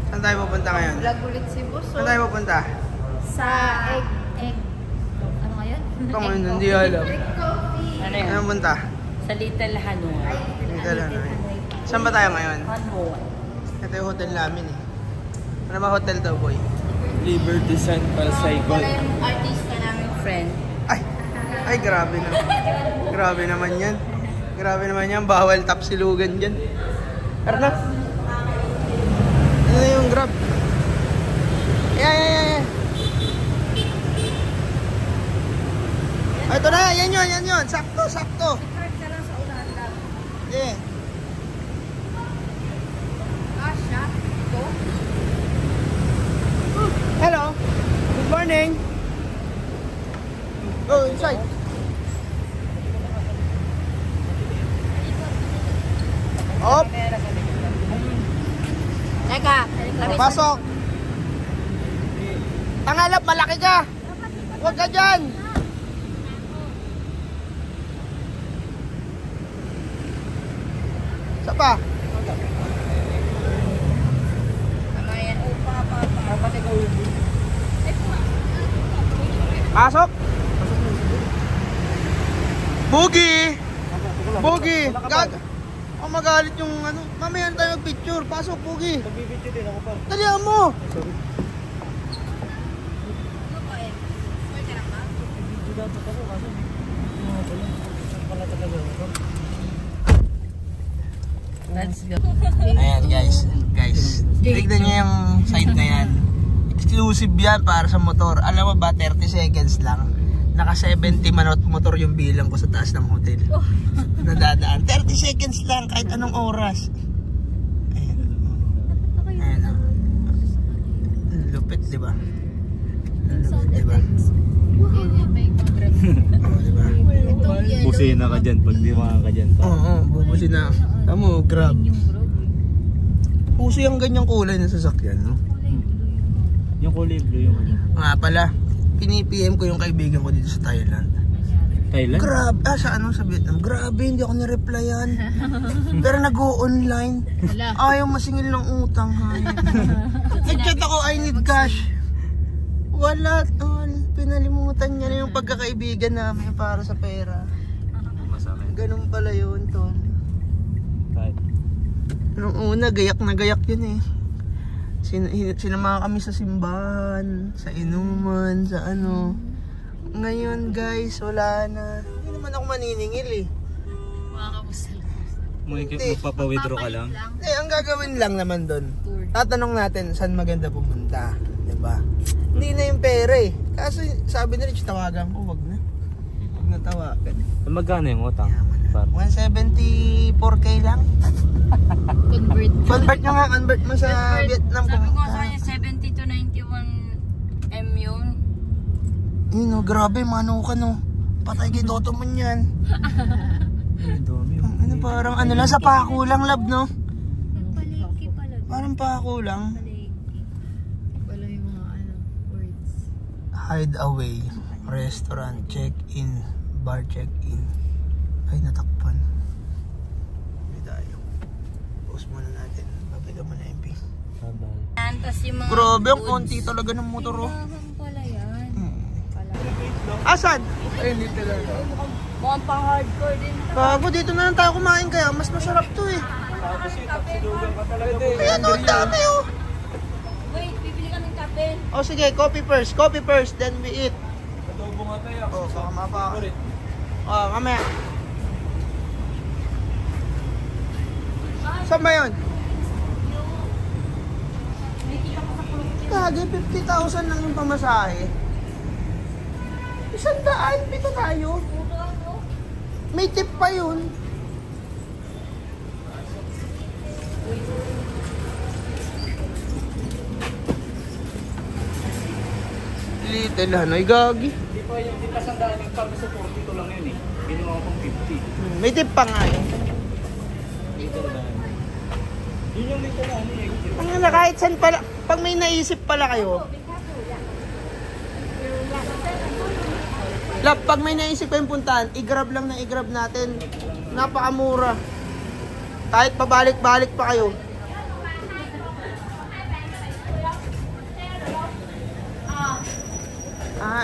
Saan tayo pupunta ngayon? Vlog ulit si Boso. Saan tayo pupunta? Sa egg. Ano ngayon? Kung hindi alam. Egg coffee. Ano yun? Saan punta? Sa Little Hanoi. Little Hanoi. Saan ba tayo ngayon? Hanoi. Ito yung hotel namin eh. Ano ba hotel to, boy? Liberty San Palsaicol. Wala yung artista namin friend. Ay, grabe na. Grabe naman yan. Grabe naman yan. Bawal tapsilugan dyan. Tara na. Ano na yung grab? Yeah. Ito na, yan yun. Sakto. Card na lang sa unahan lang. Yeah. Siya. Ito. Hello. Good morning. Go inside. Op. Teka. Pasok. Tangalap, malaki ka. Huwag ka dyan. Isa pa. Pasok. Bugi. Gag. Oh, magalit yung ano. Mamaya tayo mag-picture. Pasok, Bugi. Magbibidyo din ako pa. Dalihan mo. Sorry. Video dapat ako kasi. Wala talaga ako. Let's go. Ayan guys. Tignan nyo yung side na yan. Exclusive yan para sa motor. Alam mo ba, 30 seconds lang. Naka 70 motor yung bilang ko sa taas ng hotel. Nadadaan. 30 seconds lang kahit anong oras. Ayan. Lupit, di ba? Diba? Busina ka dyan pag di ka dyan pa. Oo, bubusin na. Tamo, grab. Puso yung ganyang kulay ng sasakyan, no? Yung kulay blue yung ano. Nga pala, pini-PM ko yung kaibigan ko dito sa Thailand. Thailand? Grabe, sa Vietnam. Grabe, hindi ako ni-replyan. Pero nag-o-online. Ayaw masingil ng utang. Nag-chat ako, I need cash. Wala, tol. Pinalimutan niya na yung pagkakaibigan namin para sa pera. Ganun pala yun, tol. Nung una, gayak na gayak yun eh. Sinama kami sa simbahan, sa inuman, sa ano. Ngayon guys, wala na. Hindi naman ako maniningil eh. Magpapawithdraw ka lang? Ang gagawin lang naman doon, tatanong natin saan maganda pumunta, diba? Hindi na yung pera eh. Kaso sabi na Rich, tawagan ko, wag na. Wag na tawagan. Magkano yung utang? 174k lang. Convert mo sa Vietnam. Sabi ko sa kanya 70 to 91 M yun. Yun o, grabe, manukan o. Patay kay Toto mo yan. Ano, parang ano lang, sa pako lang, lab, no? Parang pako lang. Wala yung mga words. Hideaway, restaurant, check-in, bar check-in. Ay, natakpan. Hindi tayo. Pause muna natin. Babila mo na yung ping. Tapos yung mga Grabe, ang konti talaga ng motor, oh. Pala yan. Asan? Ay, hindi talaga. mukhang pa-hardcore din. Bago, dito na lang tayo kumain kaya mas masarap to eh. Ayan o, ang dami oh. Wait, bibili kaming kape. O sige, coffee first, then we eat. Adobo nga tayo. O, baka mapa. O, mamaya. Saan ba yun? Kagi, 50,000 lang yung pamasahe. 100, pito tayo. May tip pa yun. Little Hanoi, gagi. Di pa sandaan yung kami sa 42 lang yun eh. Ginawa kong 50. May tip pa nga yun. Yun yung Little Hanoi eh. Ang na, kahit saan pala, pag may naisip pala kayo. Lap, pag may naisip kayong puntahan, i-grab lang na i-grab natin. Napakamura. Kahit pabalik-balik pa kayo.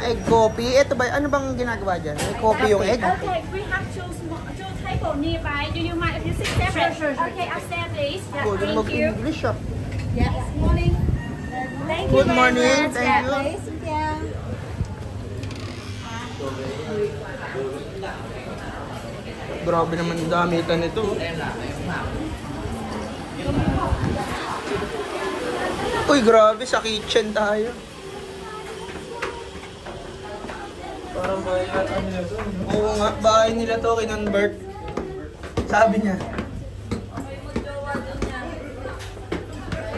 egg coffee. Ito ba, ano bang ginagawa dyan? May coffee yung egg? Okay, we have two table nearby. Do you mind if you sit separate? Sure. Okay, upstairs please. Yeah, Good, thank you. mag-English ah. Yes, morning. Thank you Good very morning, much. thank you. Please, yeah. Grabe naman yung damitan nito. Uy, grabe, sa kitchen tayo. Parang bahay nila to. Oo nga, bahay nila to, kinonvert. Sabi niya.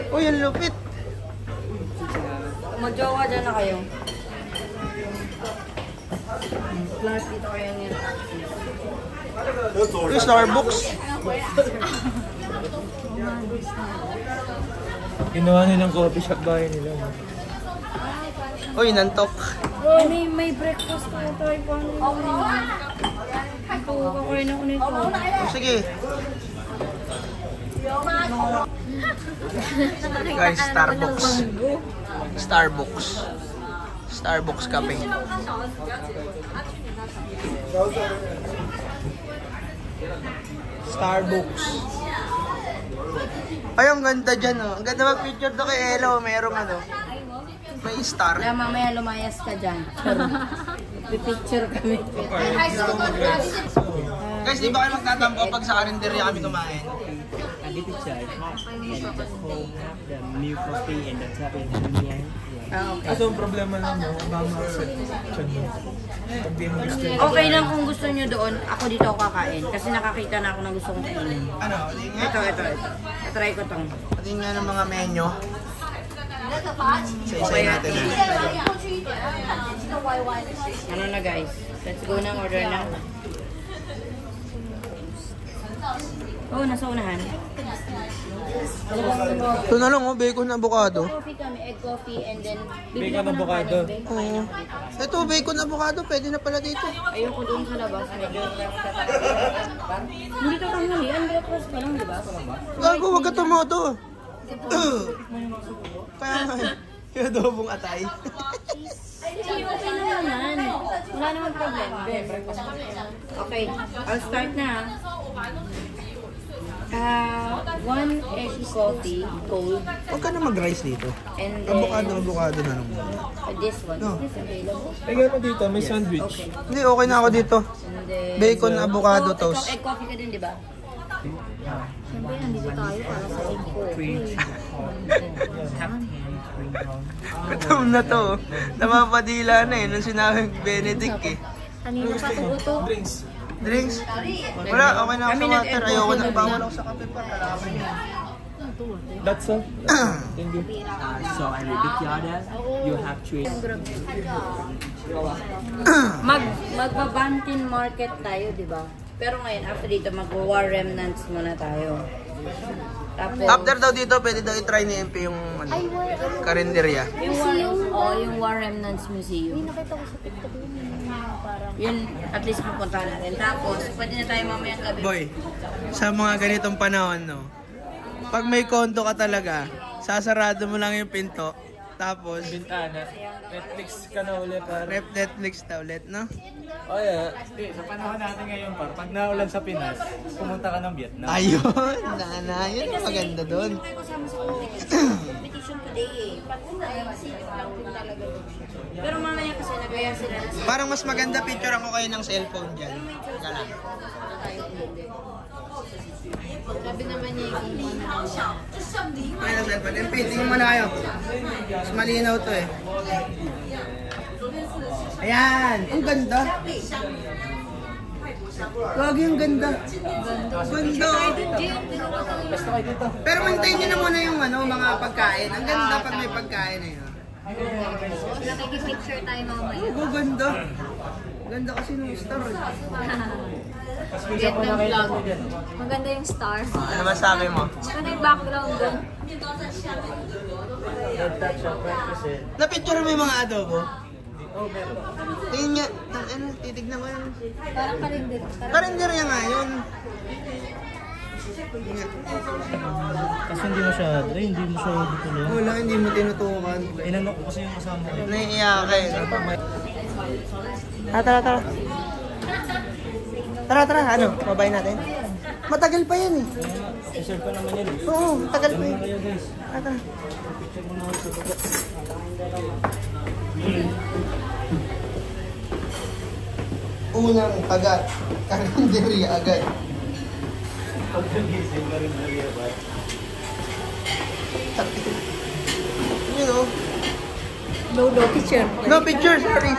Uy, ang lupit. Mag-jowa dyan na kayo. Plus, dito kayo ngayon. Uy, Starbucks. Ginawa nilang coffee shop bahay nila. Uy, nantok. May breakfast ko. Try ko. Ito, kakain ako nito. Oh, sige. Guys, Starbucks. Starbucks. Starbucks cafe. Starbucks. Ay, ang ganda dyan, oh. Ang ganda mag-picture to kay Elo. Mayroong ano. May star. Kaya mamaya lumayas ka dyan. Pipicture kami. Guys, di ba kayo magtatampo pag sa karinderya kami kumain? A little chai and the whole the new coffee and the tap in the Okay. Kaso ang problema lang mo, mama sa chan mo. Pag di mo gusto. Okay lang kung gusto nyo doon, ako dito ako kakain. Kasi nakakita na ako ng gusto kong kainin. Ano? Ito. Try ko tong. Pati nga ng mga menu. Isa-isa natin na. Ano na guys? Let's go na, order na. Oh, nasa unahan. Ito na lang, oh. Bacon avocado. Coffee kami, egg coffee, and then... Bacon avocado. Oo. Ito, bacon avocado. Pwede na pala dito. Ayoko doon sa labas. Medyo... Hindi ka tanghali. Ang breakfast pa lang, di ba? Gago, wag ka tumoto. Kaya nga, yung adobong atay. Okay lang naman. Wala naman problema. Okay, I'll start na. One egg coffee, cold. Huwag ka na mag-rice dito. And then... Avocado na lang. This one. No. Is this available? Tingnan mo dito, may sandwich. Okay. Hindi, okay na ako dito. And then... Bacon, avocado, ito, toast. egg coffee ka din, di ba? Siyempre, nandito tayo para sa egg coffee. Gutom na to. Namapadila na eh. Nung sinabing Benedict eh. Kanina pa ito. Drinks? Wala, okay na ako sa water. Ayoko na. Bawal ako sa kape pa. Kalaban yun. That's all. Thank you. So I repeat the order. You have three. Magbabantin market tayo, di ba? Pero ngayon, after dito, mag-war remnants muna tayo. Tapos, After daw dito, pwede daw i-try ni MP yung ano, karinderya. yung War Remnants Museum. Nakita ko sa TikTok yun. Parang... Yun, at least pupunta natin. Tapos, pwede na tayo mamayang gabi. Boy, sa mga ganitong panahon, no? Pag may konto ka talaga, sasarado mo lang yung pinto. Tapos, Bintana. Netflix ka na ulit para. Netflix na ulit, no? Oh yeah. Sa panahon natin ngayon par, pag naulan sa Pinas, pumunta ka ng Vietnam. Ayun, yun ang maganda doon. Tayo kasama sa competition today eh. Pero mamaya kasi nagaya sila na sila. Parang mas maganda picture ako kayo ng cellphone dyan. Kala. Sabi naman niya yung Ay, ng cellphone. MP, tingin mo na kayo. Mas malinaw to eh. Ayan, ang ganda. Lagi ang ganda. Ganda. Pero maintain nyo na muna yung ano, mga pagkain. Ang ganda pag may pagkain na yun. Nakikipicture tayo mamaya. Oo, ganda. Ganda kasi nung star. Vietnam vlog. Maganda yung star. Ano masabi mo? Maganda yung background doon. Na-picture mo yung mga adobo? Tingin nga, ano, titignan ko yan. Parang karindir. Karinderya nga yun. Kasi hindi mo siya, hindi mo siya dito lang. Wala, hindi mo tinutukan. Inanok ko kasi yung kasama ko. Naiiyak ka eh. Tara. Tara. Ano? Babayin natin? Matagal pa yan eh. Reserve pa naman yan eh. Oo, matagal pa yan. Kaya guys. Tara. Picture mo na ako sa baba. Unang agad. Karinderya agad. Pag-gising na rin na ba? You know. No picture. No picture. Sorry.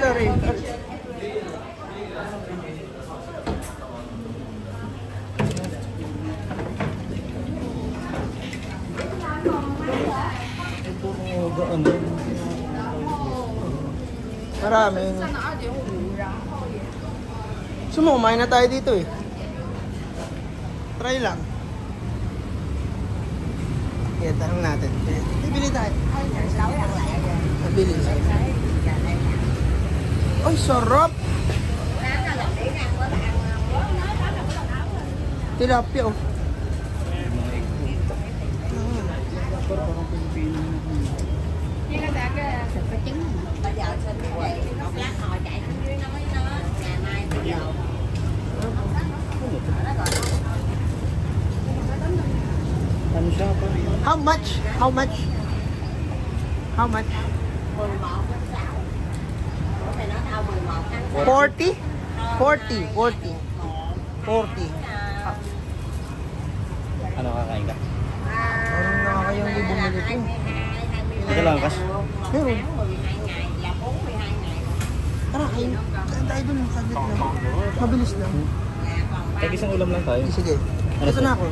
Ano? Marami. Gusto mo, kumain na tayo dito eh. Try lang. Yeah, tanong natin. Bibili tayo. Bibili. Ay, sarap! Tilapia oh. Ano siya pa? How much? 40? 40. Ano kakain ka? Parang nakakayang di bumili ito. Ito lang kas. Meron. Tara, kain. Kain tayo dun. Saglit lang. Mabilis lang. Tag isang ulam lang tayo. Sige. Ano Ito na ako.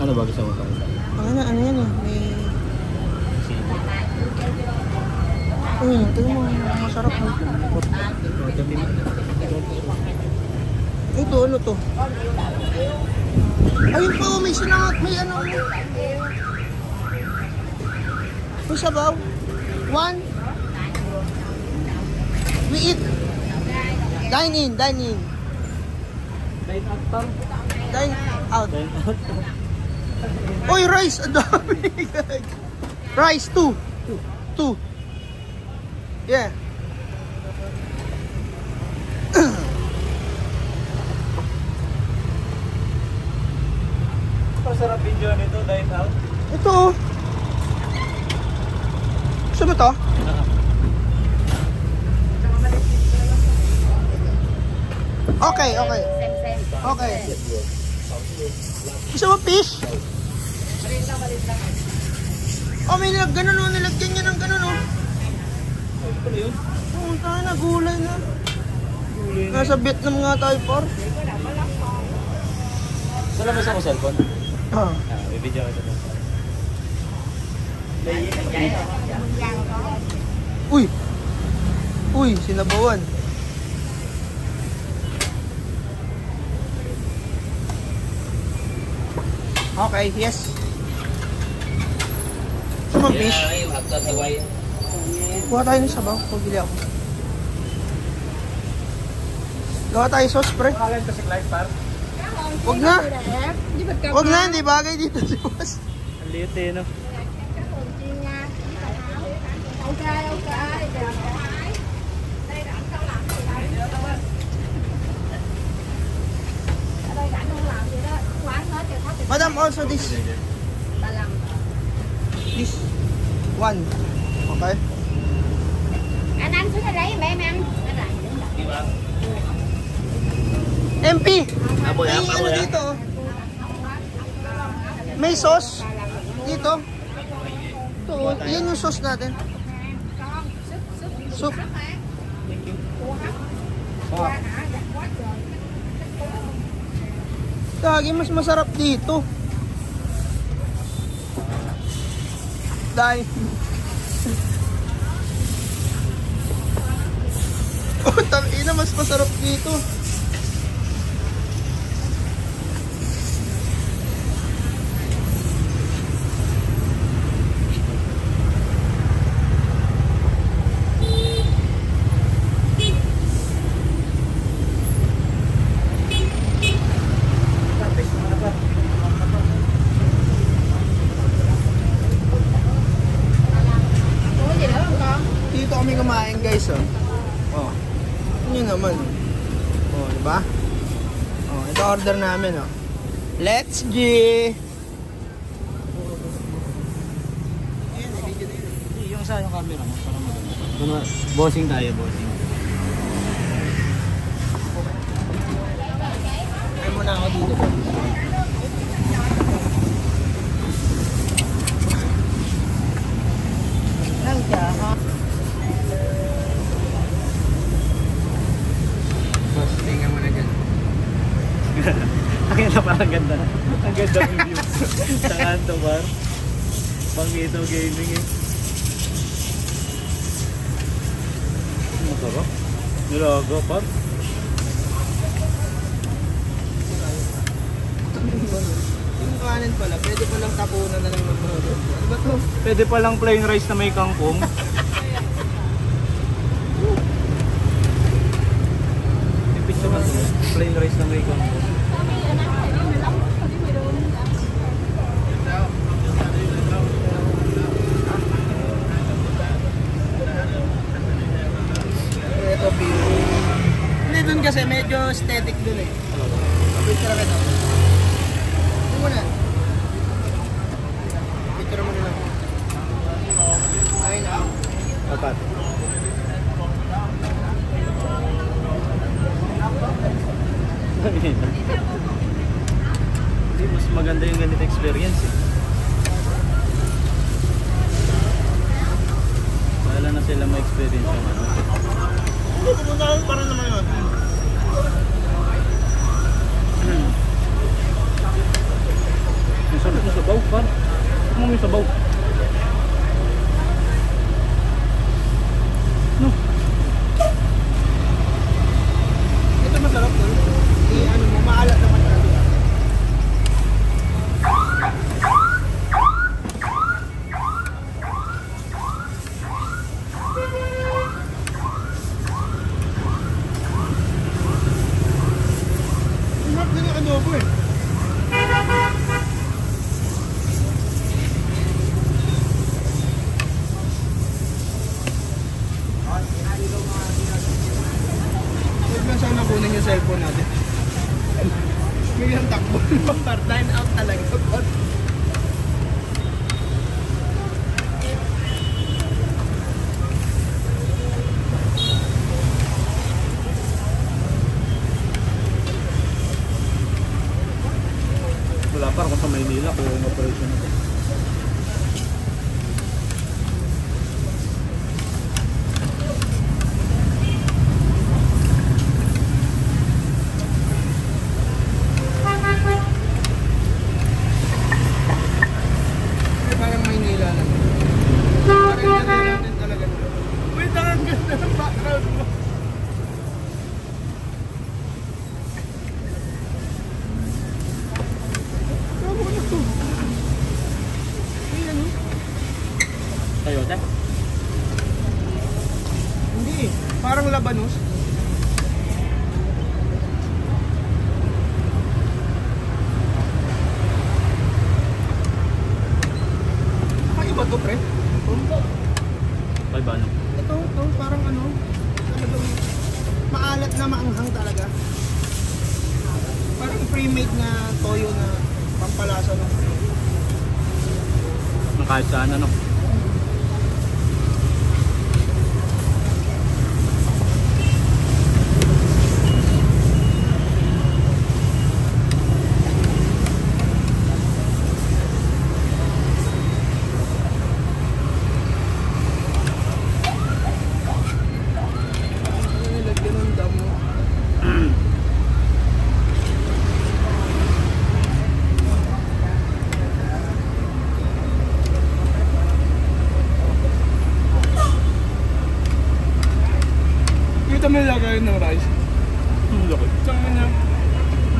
Ano ba gusto mo kain? Ano yan eh. May... ito mo. Masarap mo. Ito, ano to? Ayun po, may sinangat. May ano. May sabaw. 1. We eat. Dine in. Dine out. Dine out. Oy, rice! Ang dami! Rice, 2. Yeah. Masarap video nito, dine out. Ito oh. Gusto mo to? Okay. Gusto mo fish? Oh, may ganun oh. Nilagyan niya ng ganun oh. Ano yun? Oh, tayo na. Gulay na. Nasa Vietnam nga tayo, par. Saan lang mo cellphone? May video ito. Uy, sinabawan. Okay, yes. Gusto mo fish? Kuha tayo ng sabaw. Pabili ako. Gawa tayo sauce, pre. Kakain kasi live par? Huwag na, hindi bagay dito si boss. Ang liit eh, no? Madam, also this. This. 1. Okay. Anh ăn xuống đây đấy mẹ ăn. MP! May ano dito? May sauce? Dito? Ito, yan yung sauce natin. Soup. Kagi, mas masarap dito. Dahil oh, tangina, mas masarap dito. Dito kami kumain, guys, oh. nyo naman. Oh, diba? Oh, ito order namin, oh. Let's G! Yung isa yung camera mo para maganda. Bossing tayo, bossing. Try mo na ako dito. Lang siya, ha? Tingnan mo na dyan. Ang ganda, parang ganda na. Ang ganda ng view. Sa kanto bar. Pangito gaming eh. Ano to ba? Nilago par. Yung kanin pala, pwede palang tapunan na lang ng mga doon. Ano ba to? Pwede palang plain rice na may kangkong. Picture mo. Plain rice na may kangkong. Ito, view. Hindi dun kasi medyo aesthetic dun eh. Picture ka ito. Ito mo na. Picture mo na lang. Ayun ako. Apat. Hindi, mas maganda yung ganito experience eh. Wala na sila ma-experience yung ano. Hindi, pumunta kami para naman yun. Yung sarap na sabaw, par. Ano mo yung sabaw? No. Ito masarap dun. Ano mo, maalat naman talaga. Sarap din yung adobo eh. Huwag lang sana kunin yung cellphone natin. Biglang takbo. Dine out talaga. Wala pa ako sa Maynila kung yung operation ito. Parang Maynila lang. Parang ganda natin talaga. Wait, ang ganda ng background mo. Tama na to. Ay, ano? Toyota? Hindi eh. Parang labanos. Iba to, pre. Kay ba ano? Ito, parang ano, talagang maalat na maanghang talaga. Parang pre-made na toyo na pampalasa ng Ng kahit saan ano. nilagyan ng damo. Kita mo nilagay ng rice. Laki. Tsaka na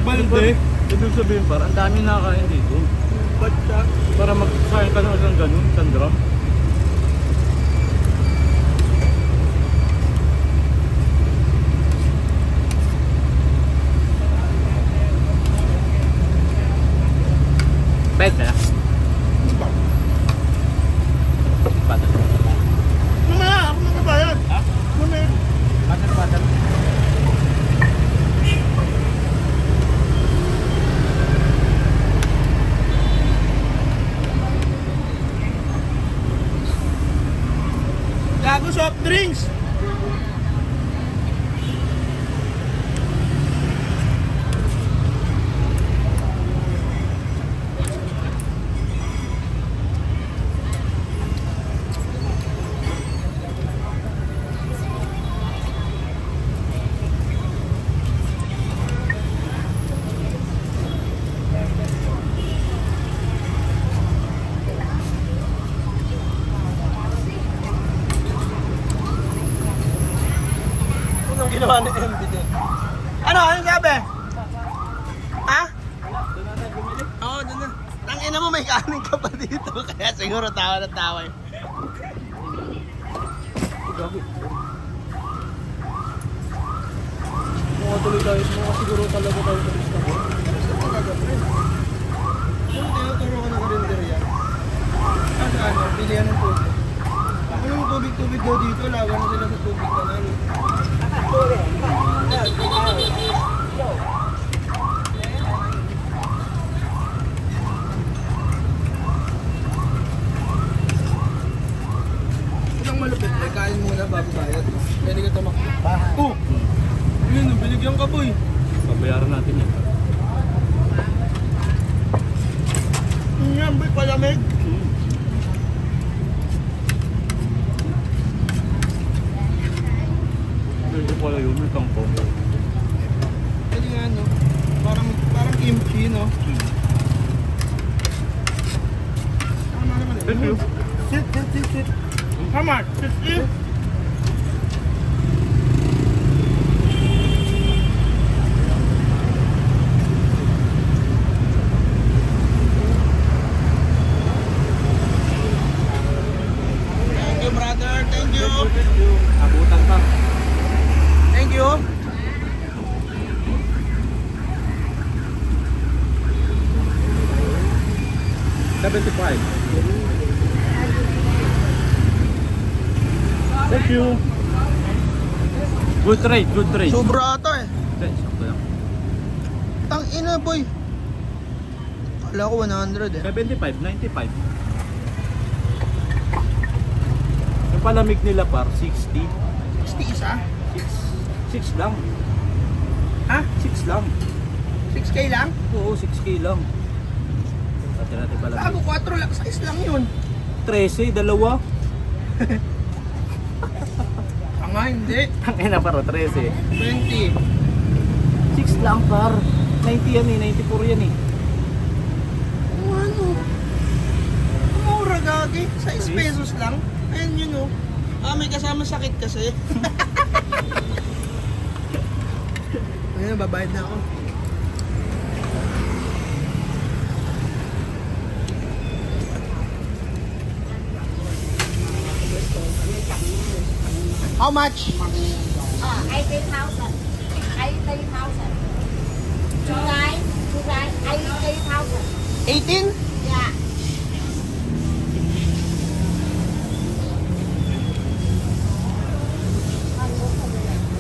balde. Ibig sabihin parang ang dami nakakain dito. Ba't siya? Para mag-kain ka naman ng ganun, Sandra. Pwede na. Patat. Mamaya, ako nagbabayad. Ha? Mamaya. Patat. Gago soft drinks! Ginawa ni MB din. Ano? Anong sabi? Ha? Oo, doon na. Tangina mo, may kanin ka pa dito. Kaya siguro tawa na tawa yun. Mga tuloy tayo. Mga siguro talaga tayo tulis na po. Ano, tinuturo ko ng karinderya. Ano, bilihan ng tubig. Anong tubig-tubig daw dito? Lawa na sila sa tubig na namin. Itong malupit, may kain muna bago bayad. Pwede ka tumakbo. Oh! Yun, binigyan ka boy. Pabayaran natin yan. Yan boy, palamig. Hindi pala yun, may kangkong. Pwede nga no. Parang kimchi no. Tama naman eh. Thank you. Sit. How much? 50? Thank you brother, thank you. Abutan pa. Thank you. $75. Thank you. Good trade, good trade. Sobra ata eh. Sakto lang. Tang ina boy. Kala ko 100 eh. 75, 95. Yung palamig nila par, 60. 60 isa? 6 lang. Ha? 6 lang. 6K lang? Oo, 6K lang. Pati natin palamig. Bago 4 lang, size lang yun. 13, dalawa. Nga hindi. Ang ina paro, 13. 20. 6 lang par. 90 yan eh, 94 yan eh. Ano? Mura gagi. 6 pesos lang. Ayun yun oh. May kasama sakit kasi. Ayun, babayad na ako. How much? 18,000. 18,000. Two guys, 18,000. 18? Yeah.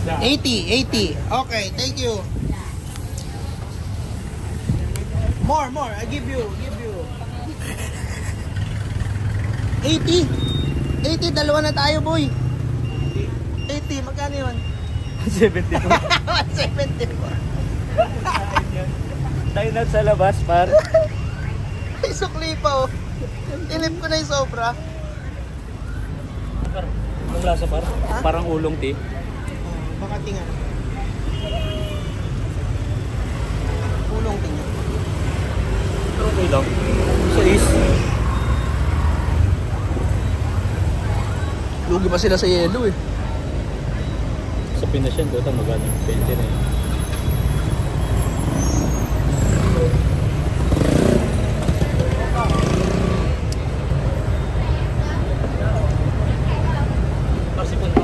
Yeah. 80. Okay, thank you. More. I give you. 80. 80, dalawa na tayo, boy. 80, magkano yun? 74. 174. Tayo na sa labas par. Ay, sukli pa oh. Tinip ko na yung sobra. Par, anong lasa par? Ha? Parang ulong tea. Baka tinga. Ulong tinga. Pero okay lang. Sa is. Lugi pa sila sa yelo eh. Sa Pinas yan, buta magana. 20 na yun. Parsipon pa.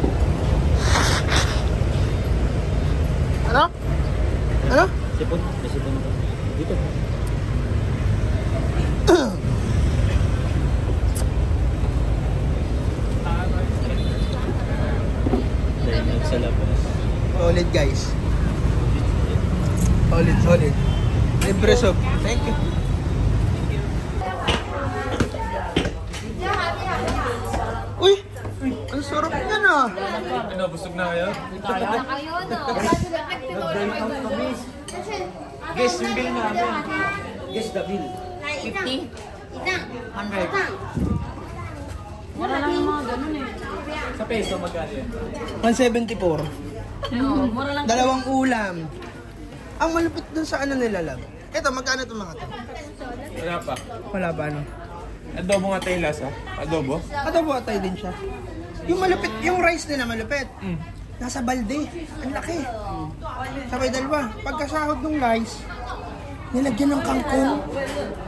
Ano? Sipon. May sipon pa. Dito. Dahil sa labas. Solid guys. Solid. Libre sob. Thank you. Uy! Ang Ang sarap yan ah. Ano, busog na kayo? Kayo, no? Guess yung bill namin. Guess the bill. 50? 100. Wala lang yung mga ganun eh. Sa peso, magkano yan? 174. Mura lang. Dalawang ulam. Ang malupit dun sa ano nila lang. Ito, magkano itong mga to? Wala pa. Wala pa ano. Adobo nga tayo lasa. Adobo? Adobo atay din siya. Yung malupit, yung rice nila malupit. Nasa balde. Ang laki. Sabay dalawa. Pagkasahod ng rice, nilagyan ng kangkong.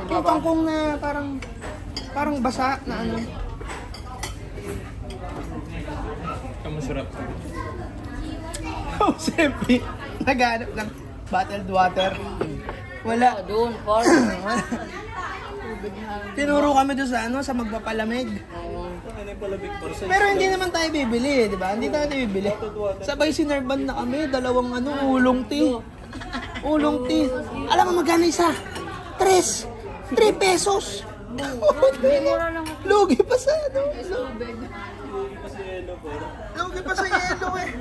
Yung kangkong na parang basa na ano. Ang masarap. Oh, Sepi. Naghanap ng bottled water. Wala. Doon, Paul. Tinuro kami doon sa ano, sa magpapalamig. Pero hindi naman tayo bibili, di ba? Hindi tayo bibili. Sabay sinerban na kami, dalawang ano, ulong tea. Ulong tea. Alam mo magkano isa? 3 pesos. Lugi pa sa ano. Lugi pa sa yelo eh.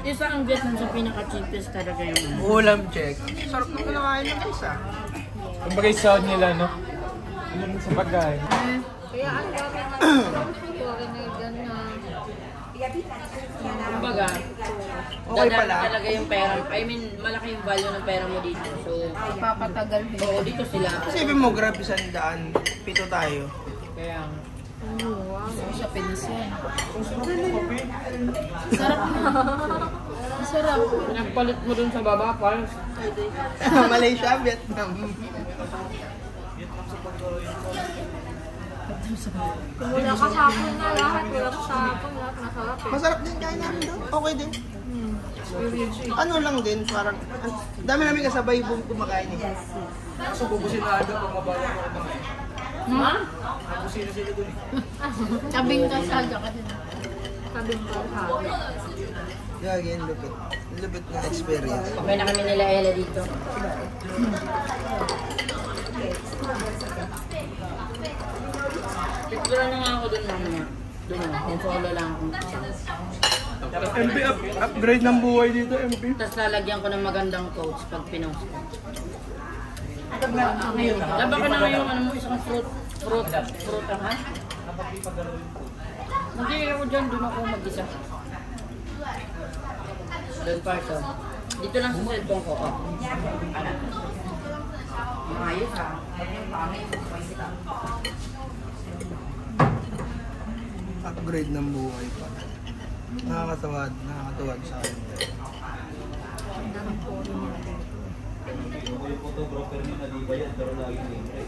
Isa ang Vietnam sa pinaka-cheapest talaga yung Ulam check. Sarap na kinakain ng isa. Ang bagay sound nila, no? Ano rin sa pagkain? Kaya ang dami nga foreigner dyan na. Kumbaga, Okay pala. talaga yung pera. I mean, malaki yung value ng pera mo dito. So, Papatagal din. oo, dito sila. Isipin mo, grab 100, 7 tayo. Kaya, Wow, sa Pinas yan. Sarap na. Sarap. pinagpalit mo dun sa baba, Pars. Malaysia, Vietnam. Wala ka sapon na lahat. Wala ka sapon lahat. Masarap eh. Masarap din kain namin doon. Okay din. Ano lang din, parang dami namin kasabay kumakain eh. Kaso bubusin na agad pag mabawa ko rin naman. Ha? Bubusin na sila dun eh. Tabing ka sa ka din. Tabing ka sa Gagi, ang lupit. Ang lupit na experience. Okay na kami nila Ella dito. Picture na nga ako dun mamaya. Dun na, kung solo lang ako. MP, upgrade ng buhay dito, MP. Tapos lalagyan ko ng magandang coats pag pinost ko. Laba ka na ngayon, ano mo, isang fruit ang ha? Hindi ako dyan, doon ako mag-isa. Doon parto. Dito lang sa cellphone ko. Oh. Maayos ha. Upgrade ng buhay pa. Nakakatawad sa akin. Yung photographer niya nalibayan pero lagi libre.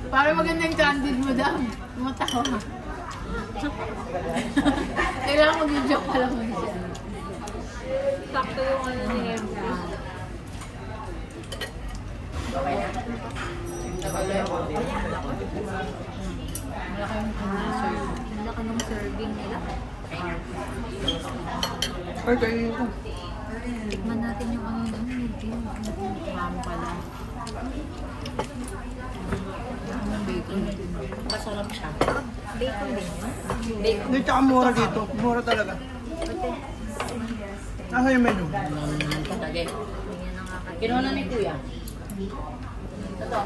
Para magandang candid mo daw. Matawa. Kailangan mag-joke ka lang mo siya. Sakto yung ano ni Emma. Malaki ng serving nila. Ay, kainin ko. Tikman natin yung ano doon. Yung mama pala. Ang bacon. Masarap siya. Bacon din. Bacon. Hindi, tsaka mura dito. Mura talaga. Asa yung menu? Tage. Kinuha na ni Kuya. Ito.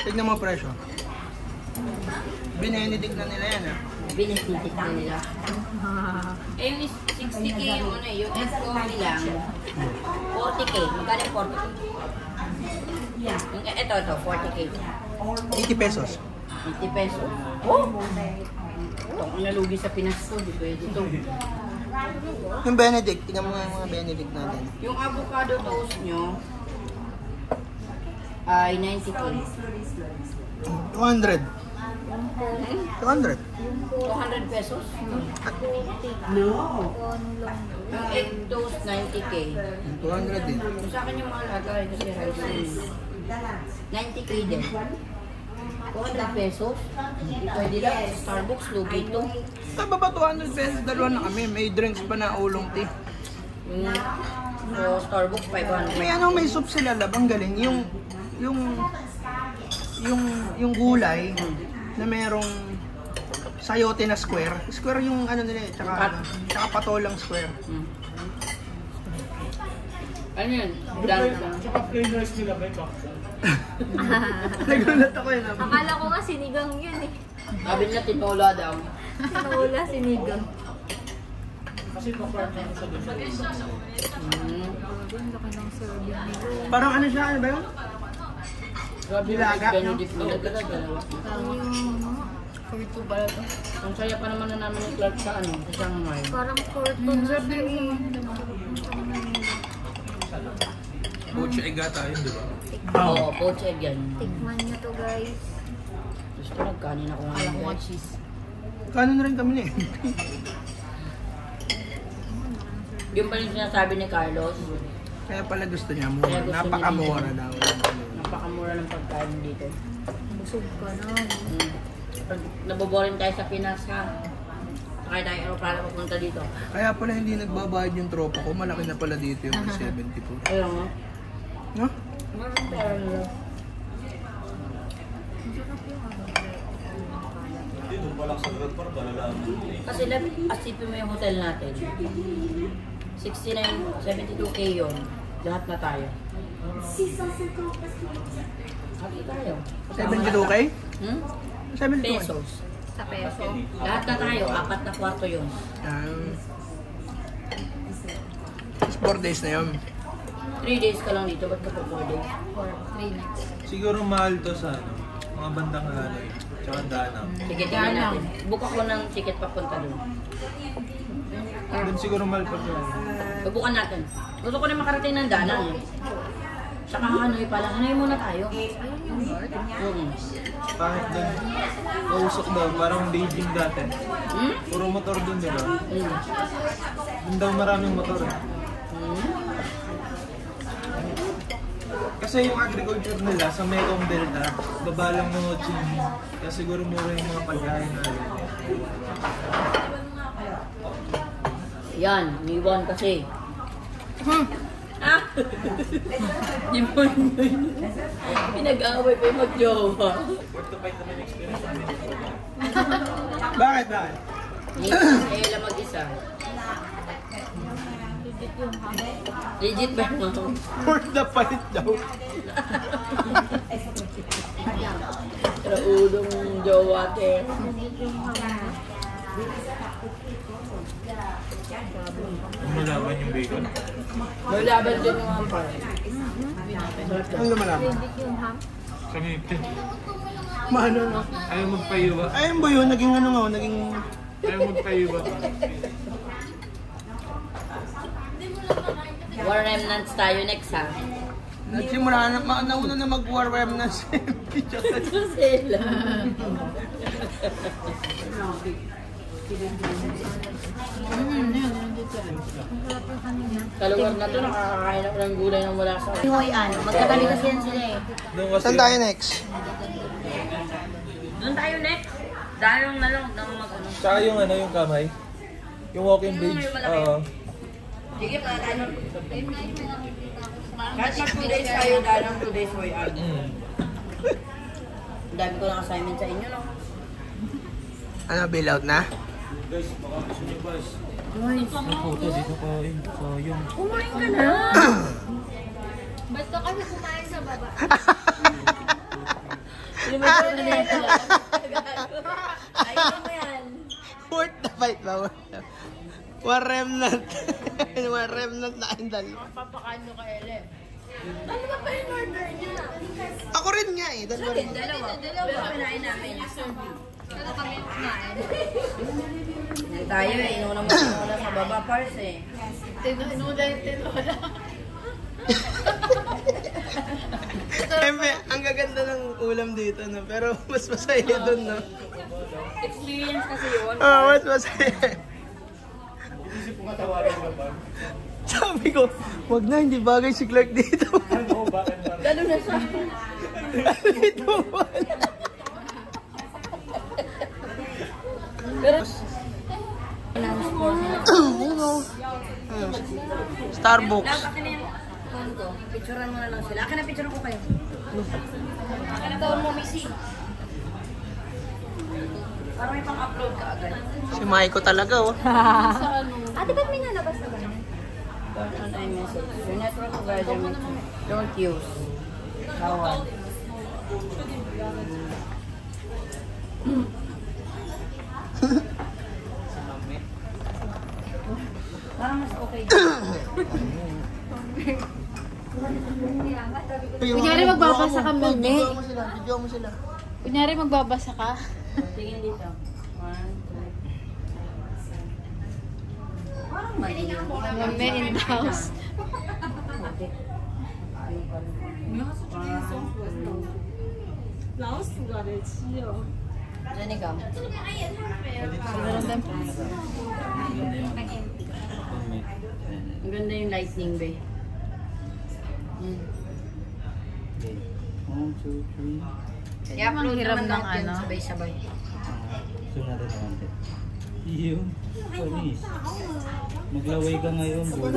Tignan mo presyo. Binenedict na nila yan, Binititik na nila. Eh, yung 60k yung ano eh, yung economy lang. 40k. Magkano yung 40k? Ito, 40k. 80 pesos. 80 pesos. Oh! Ito, kung nalugi sa Pinas ko, di pwede ito. Yung Benedict, tingnan mo nga yung mga Benedict natin. Yung avocado toast nyo, ay 90k. 200. 200. 200 pesos? No. Yung egg toast, 90k. 200 din. Kung sa akin yung mga lagay kasi rice 90k din. 200 pesos? Hindi pwede lang. Sa Starbucks, lugi ito. Taba ba 200 pesos? Dalawa na kami. May drinks pa na ulong tea. So, Starbucks, 500. May ano, may soup sila labang galing. Yung yung gulay na merong sayote na square. Square yung ano nila eh, tsaka patolang square. Ano yun? Blanca. Tsaka plain rice nila may baksa. Nagulat ako yun. Akala ko nga sinigang yun eh. Sabi nila tinola daw. Sinula, sinigang. Kasi pa-partner sa doon. Ang laki ng serving nila. Parang ano siya, ano ba yun? Grabe yung Nilaga, egg no? benedict nila talaga. Kurto pala to. Ang saya pa naman na namin ni Clark sa ano, sa Shanghai. Parang kurto na siya eh. Poach egg ata yun, di ba? Oo, poached egg yan. Tikman niyo to guys. Gusto ko nagkanin ako ngayon guys. Kanon rin kami eh. Yung pa rin sinasabi ni Carlos, Kaya pala gusto niya mo. Kaya gusto niya Napakamura daw. napakamura ng pagkain dito. Busog ka na. Pag naboboring tayo sa Pinas ha, kaya tayo aeroplano papunta dito. Kaya pala hindi nagbabayad yung tropa ko. Malaki na pala dito yung 72. Ayun nga. No? Maraming pera nila. Kasi asipin mo yung hotel natin. 69, 72K yun. Lahat na tayo. Lahat na tayo. 72K? Hmm? 72K? Pesos. Sa peso. Lahat na tayo. 4 na kwarto yun. 4 days na yun. 3 days ka lang dito. Ba't ka pa 4 days? For 3 nights. Siguro mahal to sa ano, mga bandang Hanoi. Tsaka Danang. Sige, tingnan natin. Book ako ng ticket papunta dun. Doon siguro mahal pa yun. Bubukan natin. Gusto ko na makarating ng Danang. Saka Hanoi pala. Hanoi muna tayo. Pangit doon. Kausok daw, parang Beijing dati. Hmm? Puro motor doon, di ba? Hmm. Doon daw maraming motor eh. Kasi yung agriculture nila sa Mekong Delta, baba lang ng Ho Chi Minh. Kaya siguro mura yung mga pagkain na Yan, niwan kasi. Ah! Di mo yun. Pinag-aaway pa yung mag-jowa. Bakit? Bakit? Kaya lang mag-isa. Legit ba mo? Worth the fight daw. Pero ulong jowa te. malaman yung bacon. Malaban din yung hampar. Ano lumalaman? Hindi yung ham. Kami, Maano na? ayaw magpayuwa. Ayun ba yun? Naging ano nga, naging... Ayaw magpayuwa. War remnants tayo next ha. Nagsimula na, nauna na mag-war remnants. Ito sila. Kalugar na to, nakakakain ako ng gulay ng wala sa Pinoy ano, magkakali kasi yan sila eh. Doon kasi, Saan tayo next? Doon tayo next. Dayong na lang ng mag-ano. tsaka yung ano, yung kamay. Yung walking bridge. Sige pa, ano. Kahit mag 2 days tayo, dalang 2 days way out. Ang dami ko ng assignment sa inyo, no? Ano, bail out na? Guys, baka gusto nyo guys. Puto, dito ko yun. So, yung... Kumain ka na! Basta kami kumain sa baba. Lumito na yan sila. Ayun mo yan. Worth the fight ba? War remnant. War remnant na ang dalawa. Papakaan nyo ka, Ele. Ano ba pa yung order niya? Ako rin nga eh. Dalawa rin. Dalawa. Dalawa pinain namin. Ano kami kumain? Tayo eh, inuna mo na sa baba parts eh. Tinuda yung tinola. Siyempre, ang gaganda ng ulam dito, no? Pero mas masaya doon, no? Experience kasi yun. Oo, mas masaya. Isip ko nga tawarin ka ba? Sabi ko, wag na, hindi bagay si Clark dito. Ano, bakit ba? Lalo na sa... Dito ba? Pero... Starbucks. Picturean mo na lang sila. Akin na picture ko kayo. taon mo, Missy? Para may pang-upload ka agad. Si Maiko talaga, oh. Ate, ba't may nalabas na ba? On iMessage. Your network provider don't use. Bawal. Parang mas okay. Kunyari magbabasa ka, Mami. Video mo sila. Kunyari magbabasa ka. Tingin dito. 1, 2. Parang mali. Mami in the house. Diyan ikaw. Ang ganda yung lightning, be. Okay. 1, 2, 3. I-upload hiram naman ng lahat yun, ano? sabay-sabay. Zoom natin ng konti. Yun. Panis. Maglaway ka ngayon, bro.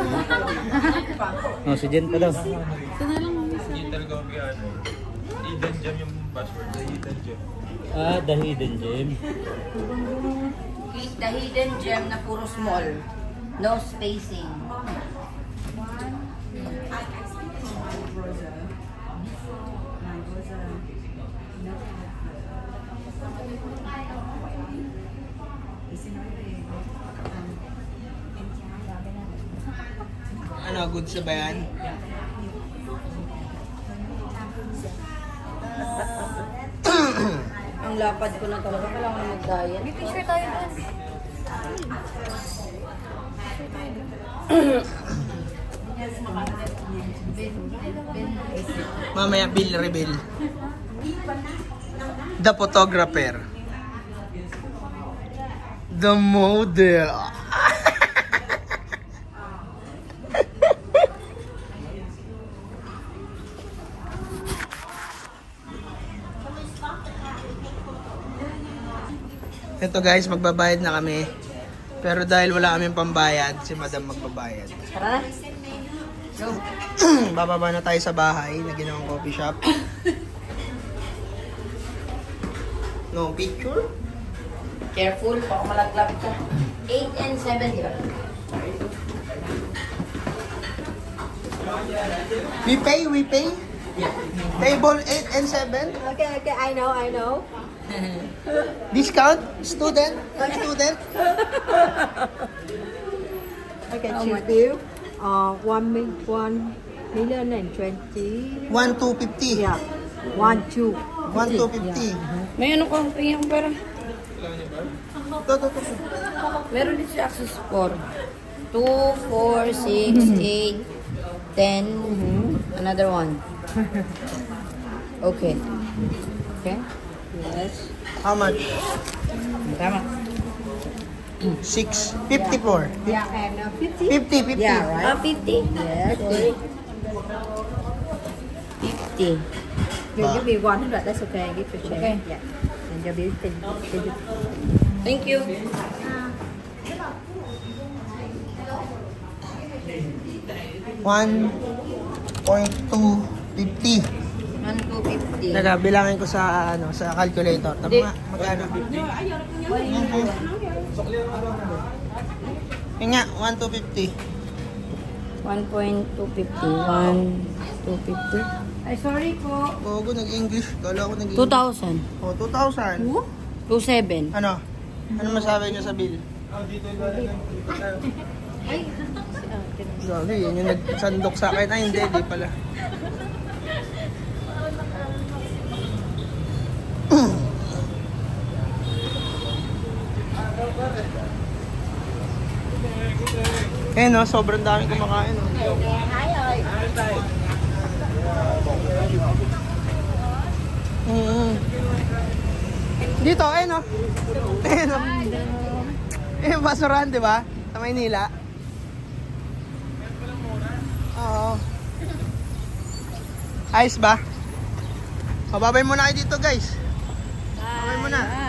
Oh, si Jen pa daw. Ito na lang, Mami. Digital copy ano. Hidden gem yung password. The hidden gem. Ah, the hidden gem. Click the hidden gem na puro small. No spacing. Ano, good sa bayan? Ang lapad ko na talaga. Kailangan na mag-diet. May picture tayo doon. Mamaya, Bill Rebel. The photographer. The model. Ito guys, magbabayad na kami. Pero dahil wala kaming pambayad, si Madam magbabayad. Tara na. Go. Bababa na tayo sa bahay na ginawang coffee shop. No picture? Careful, baka malaglag ka. 8 and 7, di ba? We pay? Table 8 and 7? Okay, I know. Discount? Student? Non-student? Okay, cheap bill. 1,020,000. 1,250. Yeah. 1,2. 1,250. May ano kang tingin kong pera? Ito. Meron din siya access for 2, 4, 6, 8, 10, another one. Okay. Okay? Yes. How much? Tama. 654. Yeah, and 50. 50. Yeah, right. 50? Yes. 50. You give me 100. That's okay. I give you change. Okay. Yeah. And your bill. Thank you. $1.250. 1,250. Teka, bilangin ko sa sa calculator. Tama nga, magkano? Yun nga, 1,250. 1,250. 1,250. Ay, sorry po. Gogo, nag-English. Kala ko nag-English. 2,000. Oh, 2,000. 2,700. Ano? Ano masabi niyo sa bill? Sorry, yun yung nagsandok sa akin. Ay, hindi pala. Eh no, sobrang daming kumakain. No? Dito, no? No? Yung basurahan, di ba? Sa Maynila. Oo. Ayos ba? Babay muna kayo dito, guys. Babay muna.